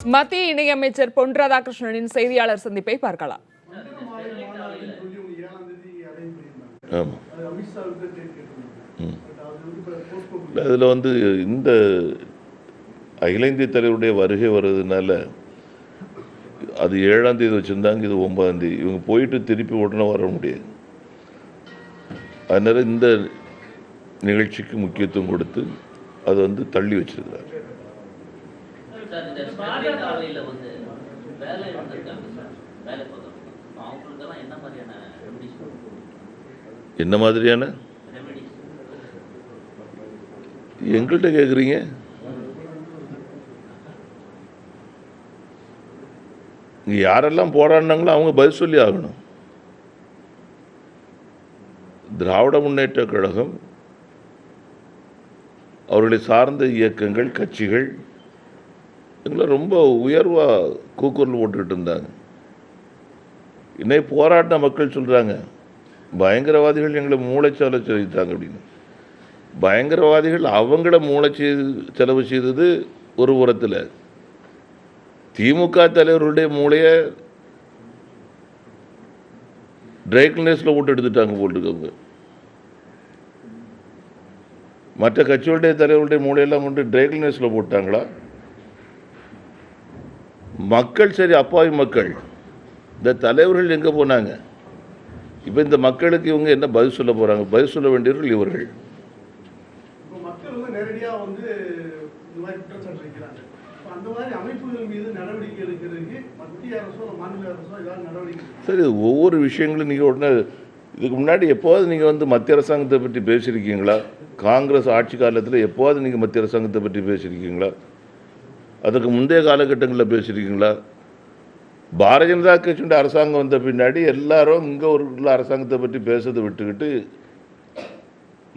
மத்திய இணையமைச்சர் பொன் ராதாகிருஷ்ணனின் செய்தியாளர் சந்திப்பை பார்க்கலாம். அதில் இந்த அகில இந்திய தலைவருடைய வருகை வருதுனால அது 7ஆம் தேதி வச்சுருந்தாங்க, இது 9ஆம் தேதி. இவங்க போயிட்டு திருப்பி உடனே வர முடியாது. அதனால் இந்த நிகழ்ச்சிக்கு முக்கியத்துவம் கொடுத்து அதை தள்ளி வச்சிருக்கிறார். என்ன மாதிரியான எங்கள்கிட்ட கேட்குறீங்க? இங்கே யாரெல்லாம் போராடினாங்களோ அவங்க பதில் சொல்லி ஆகணும். திராவிட முன்னேற்ற கழகம், அவர்களை சார்ந்த இயக்கங்கள், கட்சிகள் எங்களை ரொம்ப உயர்வாக கூக்குரல் போட்டுக்கிட்டு இருந்தாங்க. இன்னைக்கு போராட்ட மக்கள் சொல்கிறாங்க, பயங்கரவாதிகள் எங்களை மூளைச்செலவு செய்தாங்க அப்படின்னு. பயங்கரவாதிகள் அவங்கள செலவு செய்தது ஒரு புறத்தில், திமுக தலைவர்களுடைய மூளையை ட்ரைக்னஸில் போட்டு எடுத்துட்டாங்க போட்டுருக்கவங்க. மற்ற கட்சிகளுடைய தலைவர்களுடைய மூளையெல்லாம் கொண்டு ட்ரைக்னஸில் போட்டாங்களா? மக்கள் சரி, அப்பாவி மக்கள், இந்த தலைவர்கள் எங்கே போனாங்க? இப்போ இந்த மக்களுக்கு இவங்க என்ன பதில் சொல்ல போகிறாங்க? பதில் சொல்ல வேண்டியவர்கள் இவர்கள். சரி, ஒவ்வொரு விஷயங்களும் நீங்கள் உடனே இதுக்கு முன்னாடி எப்போது நீங்கள் மத்திய அரசாங்கத்தை பற்றி பேசியிருக்கீங்களா? காங்கிரஸ் ஆட்சி காலத்தில் எப்போது நீங்கள் மத்திய அரசாங்கத்தை பற்றி பேசியிருக்கீங்களா? அதுக்கு முந்தைய காலகட்டங்களில் பேசியிருக்கீங்களா? பாரதிய ஜனதா கட்சியுடைய அரசாங்கம் வந்த பின்னாடி எல்லாரும் இங்கே ஒரு அரசாங்கத்தை பற்றி பேசுறதை விட்டுக்கிட்டு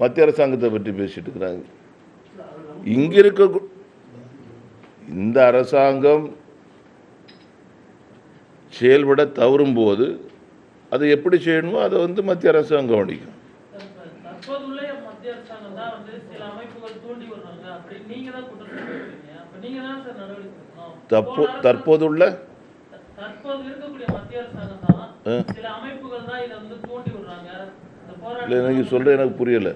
மத்திய அரசாங்கத்தை பற்றி பேசிட்டு இருக்கிறாங்க. இங்கே இருக்க இந்த அரசாங்கம் செயல்பட தவறும் போது அதை எப்படி செய்யணுமோ அதை மத்திய அரசாங்கம் கவனிக்கும். தற்போதுள்ள நீங்க சொல்ற எனக்கு புரியல.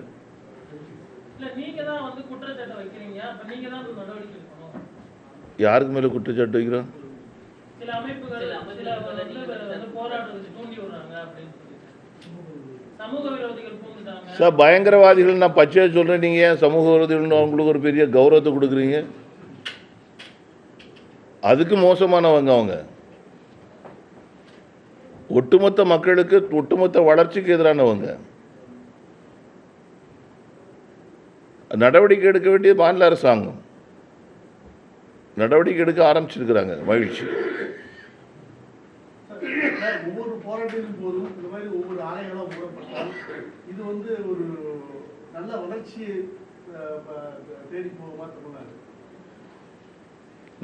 யாருக்கு மேல குற்றச்சாட்டு வைக்கிறோம்? சார், பயங்கரவாதிகள் நான் பச்சையா சொல்றேன். நீங்க ஏன் சமூக விரோதிகள் அவங்களுக்கு ஒரு பெரிய கௌரவத்தை கொடுக்குறீங்க? அதுக்கு மோசமானவங்க அவங்க. ஒட்டுமொத்த மக்களுக்கு, ஒட்டுமொத்த வளர்ச்சிக்கு எதிரானவங்க. நடவடிக்கை எடுக்க வேண்டிய மாநில அரசாங்கம் நடவடிக்கை எடுக்க ஆரம்பிச்சிருக்கிறாங்க. மகிழ்ச்சி. ஒவ்வொரு போராட்டத்தின் போதும் இந்த மாதிரி ஒவ்வொரு ஆலைகளும் மூடப்பட்டால் இது ஒரு நல்ல வளர்ச்சியை தேடி போகுமா?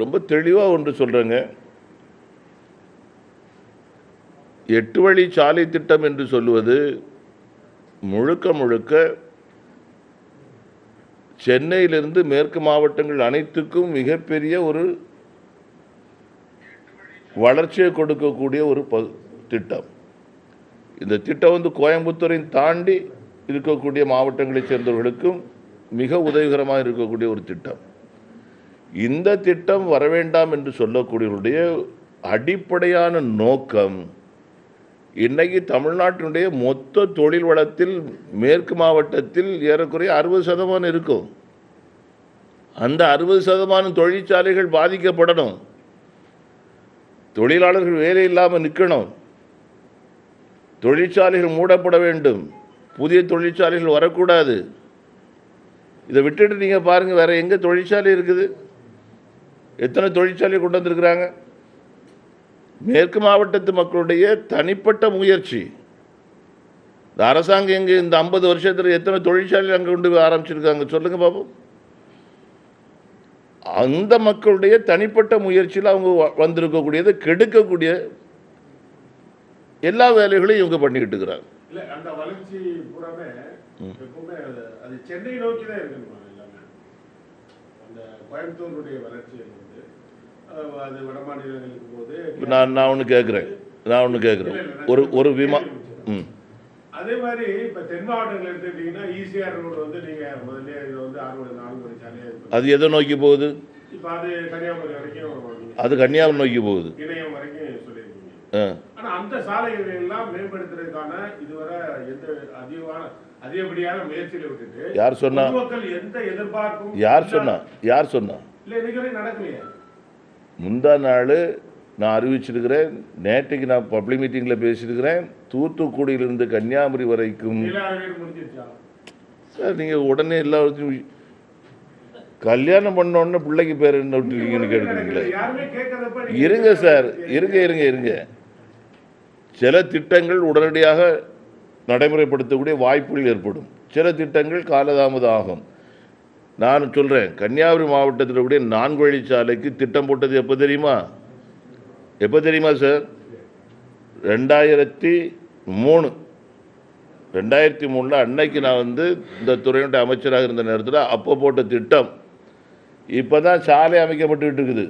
ரொம்ப தெளிவாக ஒன்று சொல்கிறேங்க. 8 வழி சாலை திட்டம் என்று சொல்லுவது முழுக்க முழுக்க சென்னையிலிருந்து மேற்கு மாவட்டங்கள் அனைத்துக்கும் மிகப்பெரிய ஒரு வளர்ச்சியை கொடுக்கக்கூடிய ஒரு திட்டம். இந்த திட்டம் கோயம்புத்தூரை தாண்டி இருக்கக்கூடிய மாவட்டங்களைச் சேர்ந்தவர்களுக்கும் மிக உதவிகரமாக இருக்கக்கூடிய ஒரு திட்டம். இந்த திட்டம் வரவேண்டாம் என்று சொல்லக்கூடியவருடைய அடிப்படையான நோக்கம், இன்னைக்கு தமிழ்நாட்டினுடைய மொத்த தொழில் வளத்தில் மேற்கு மாவட்டத்தில் ஏறக்குறைய 60% இருக்கும். அந்த 60% தொழிற்சாலைகள் பாதிக்கப்படணும். தொழிலாளர்கள் வேலை இல்லாமல் நிற்கணும். தொழிற்சாலைகள் மூடப்பட வேண்டும். புதிய தொழிற்சாலைகள் வரக்கூடாது. இதை விட்டுட்டு நீங்கள் பாருங்கள், வேற எங்கே தொழிற்சாலை இருக்குது? எத்தனை தொழிற்சாலை கொண்டு வந்திருக்கிறாங்க? மேற்கு மாவட்டத்து மக்களுடைய தனிப்பட்ட முயற்சி. இந்த அரசாங்கம் எங்கே இந்த 50 வருஷத்தில் எத்தனை தொழிற்சாலை அங்கே கொண்டு போய் ஆரம்பிச்சிருக்காங்க சொல்லுங்க பாப்போம். அந்த மக்களுடைய தனிப்பட்ட முயற்சியில் அவங்க வந்திருக்கக்கூடியதை கெடுக்கக்கூடிய எல்லா வேலைகளையும் இவங்க பண்ணிக்கிட்டு இருக்கிறாங்க. அந்த வளர்ச்சி பூராமே எப்பவுமே அது சென்னை நோக்கி தான் இருக்கு. அந்த கோயம்புத்தூருடைய வளர்ச்சி அது வட மாநிலங்களுக்கு போது நான் ஒன்று கேட்குறேன் ஒரு ம் அதே மாதிரி இப்போ தென் மாவட்டங்கள் எடுத்துக்கிட்டீங்கன்னா ஈசிஆர் ரோடு வந்து நீங்கள் முதல்ல இதை வந்து 4 வழி சாலையாக அது எதை நோக்கி போகுது? இப்போ அது கன்னியாகுமரி வரைக்கும் அது கன்னியாகுமரி நோக்கி போகுது, இணையம் வரைக்கும் சொல்லியிருக்கீங்க. ஆனால் அந்த சாலைகளை எல்லாம் மேம்படுத்துறதுக்கான இதுவரை எந்த அதிகப்படியான முயற்சியில் விட்டுட்டு யார் சொன்னா? மக்கள் எந்த எதிர்பார்ப்பும் யார் சொன்னா? இல்லை இன்னைக்கு நடக்கலையே. முந்தா நாள் நான் அறிவிச்சிருக்கிறேன், நேற்றைக்கு நான் பப்ளிக் மீட்டிங்கில் பேசியிருக்கிறேன். தூத்துக்குடியிலிருந்து கன்னியாகுமரி வரைக்கும் சார் நீங்கள் உடனே எல்லாத்தையும் கல்யாணம் பண்ணோன்னு பிள்ளைக்கு பேர் என்ன விட்டுருக்கீங்கன்னு கேட்டுருக்கீங்களே. இருங்க சார், இருங்க. சில திட்டங்கள் உடனடியாக நடைமுறைப்படுத்தக்கூடிய வாய்ப்புகள் ஏற்படும், சில திட்டங்கள் காலதாமதம் ஆகும். நான் சொல்கிறேன், கன்னியாகுமரி மாவட்டத்தில் கூடிய 4 வழிச்சாலைக்கு திட்டம் போட்டது எப்போ தெரியுமா சார்? 2003 அன்னைக்கு நான் வந்து இந்த துறையினுடைய அமைச்சராக இருந்த நேரத்தில் அப்போ போட்ட திட்டம் இப்போ தான் சாலை அமைக்கப்பட்டுக்கிட்டு இருக்குது.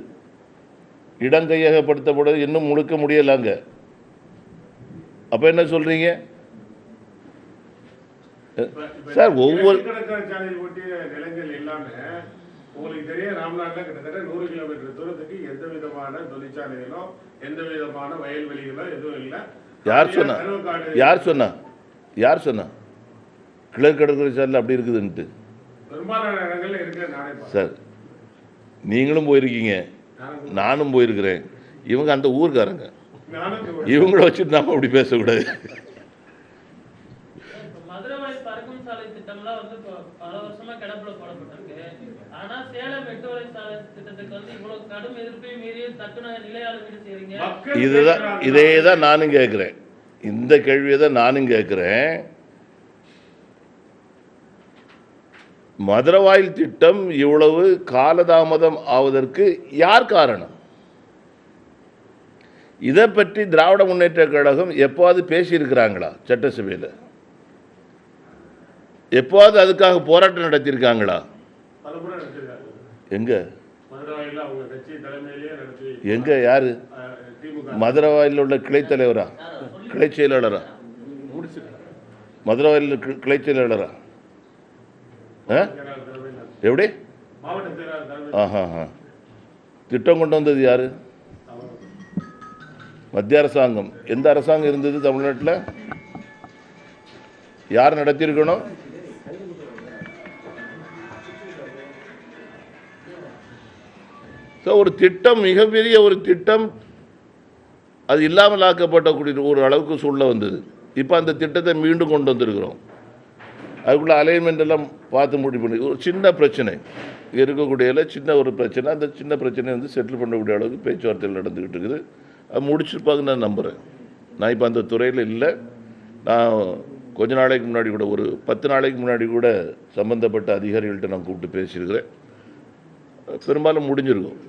இடம் கையகப்படுத்தப்படுறது இன்னும் முழுக்க முடியலாங்க. அப்போ என்ன சொல்கிறீங்க சார்? ஒவ்வொரு நிலங்கள் எல்லாமே உங்களுக்கு தெரியும், ராம்நாட்டில் கிட்டத்தட்ட 100 கிலோமீட்டர் தூரத்துக்கு எந்த விதமான தொழிற்சாலைகளோ எந்த விதமான வயல்வெளிகளோ எதுவும் இல்லை. யார் சொன்னா கிழக்கு கடற்கரை சாலையில் அப்படி இருக்குதுன்ட்டு? பெரும்பாலான இடங்கள்ல இருக்கிற நானே சார், நீங்களும் போயிருக்கீங்க, நானும் போயிருக்கிறேன். இவங்க அந்த ஊருக்காரங்க, இவங்கள வச்சுட்டு நாம அப்படி பேசக்கூடாது. இதேதான் நானும் கேட்கிறேன், இந்த கேள்வியை தான் நானும் கேட்கிறேன். மதுரவாயில் திட்டம் இவ்வளவு காலதாமதம் ஆவதற்கு யார் காரணம்? இதை பற்றி திராவிட முன்னேற்ற கழகம் எப்போது பேசியிருக்கிறாங்களா? சட்டசபையில் எப்போது அதுக்காக போராட்டம் நடத்தியிருக்காங்களா? எங்க யாரு? மதுரவாயில் உள்ள கிளை தலைவரா, கிளை செயலாளரா? மதுரவாயில் கிளை செயலாளரா? எப்படி? திட்டம் கொண்டு வந்தது யாரு? மத்திய அரசாங்கம். எந்த அரசாங்கம் இருந்தது தமிழ்நாட்டில்? யார் நடத்தியிருக்கணும்? ஒரு திட்டம், மிகப்பெரிய ஒரு திட்டம், அது இல்லாமல் ஆக்கப்பட்ட ஒரு அளவுக்கு சூழ்நிலை வந்தது. இப்போ அந்த திட்டத்தை மீண்டும் கொண்டு வந்திருக்கிறோம். அதுக்குள்ள அலைன்மெண்ட் எல்லாம் பார்த்து முடிவு பண்ணி ஒரு சின்ன பிரச்சனை இருக்கக்கூடியதில் சின்ன ஒரு பிரச்சனை, அந்த சின்ன பிரச்சனையை வந்து செட்டில் பண்ணக்கூடிய அளவுக்கு பேச்சுவார்த்தைகள் நடந்துக்கிட்டு இருக்குது. அது முடிச்சிருப்பாங்கன்னு நான் நம்புகிறேன். நான் இப்போ அந்த துறையில் இல்லை. நான் கொஞ்ச நாளைக்கு முன்னாடி கூட, ஒரு 10 நாளைக்கு முன்னாடி கூட சம்பந்தப்பட்ட அதிகாரிகள்கிட்ட நான் கூப்பிட்டு பேசியிருக்கிறேன். பெரும்பாலும் முடிஞ்சிருக்கும்.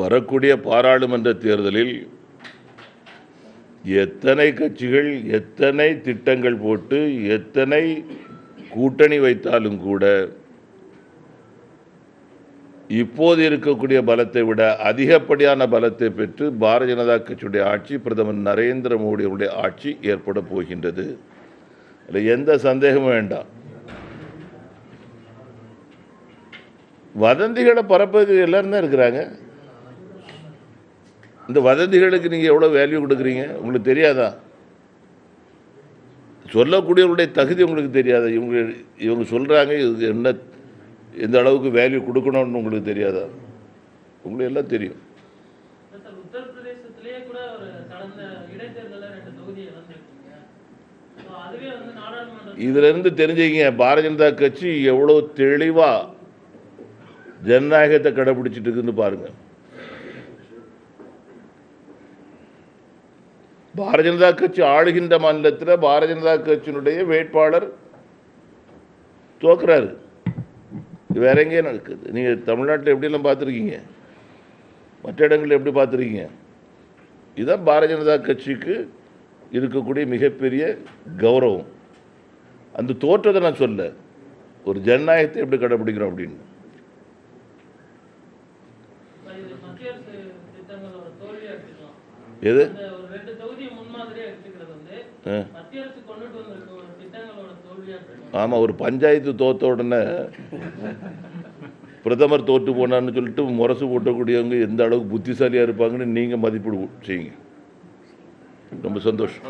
வரக்கூடிய பாராளுமன்ற தேர்தலில் எத்தனை கட்சிகள் எத்தனை திட்டங்கள் போட்டு எத்தனை கூட்டணி வைத்தாலும் கூட இப்போது இருக்கக்கூடிய பலத்தை விட அதிகப்படியான பலத்தை பெற்று பாரதிய ஜனதா கட்சியுடைய ஆட்சி, பிரதமர் நரேந்திர மோடியுடைய ஆட்சி ஏற்பட போகின்றது. அதில் எந்த சந்தேகமும் வேண்டாம். வதந்திகளை பரப்புறதுக்கு எல்லாரும் தான் இருக்கிறாங்க. இந்த வதந்திகளுக்கு நீங்கள் எவ்வளோ வேல்யூ கொடுக்குறீங்க? உங்களுக்கு தெரியாதா? சொல்லக்கூடியவர்களுடைய தகுதி உங்களுக்கு தெரியாதா? இவங்க சொல்கிறாங்க, இது என்ன, எந்த அளவுக்கு வேல்யூ கொடுக்கணும்னு உங்களுக்கு தெரியாதா? உங்களுக்கு எல்லாம் தெரியும். இதிலிருந்து தெரிஞ்சுக்கிங்க, பாரதிய ஜனதா கட்சி எவ்வளோ தெளிவாக ஜனநாயகத்தை கடைபிடிச்சிட்டு இருக்குன்னு பாருங்கள். பாரதிய ஜனதா கட்சி ஆளுகின்ற மாநிலத்தில் பாரதிய ஜனதா கட்சியினுடைய வேட்பாளர் தோக்குறாரு. வேற எங்கேயும் நடக்குது. நீங்கள் தமிழ்நாட்டில் எப்படியெல்லாம் பார்த்துருக்கீங்க, மற்ற இடங்களில் எப்படி பார்த்துருக்கீங்க? இதுதான் பாரதிய ஜனதா கட்சிக்கு இருக்கக்கூடிய மிகப்பெரிய கௌரவம். அந்த தோற்றத்தை நான் சொல்ல, ஒரு ஜனநாயகத்தை எப்படி கடைபிடிக்கிறோம் அப்படின்னு. எது ஆமாம், ஒரு பஞ்சாயத்து தோத்த உடனே பிரதமர் தோற்று போனான்னு சொல்லிட்டு முரசு போட்டக்கூடியவங்க எந்த அளவுக்கு புத்திசாலியாக இருப்பாங்கன்னு நீங்கள் மதிப்பீடு செய்யுங்க. ரொம்ப சந்தோஷம்.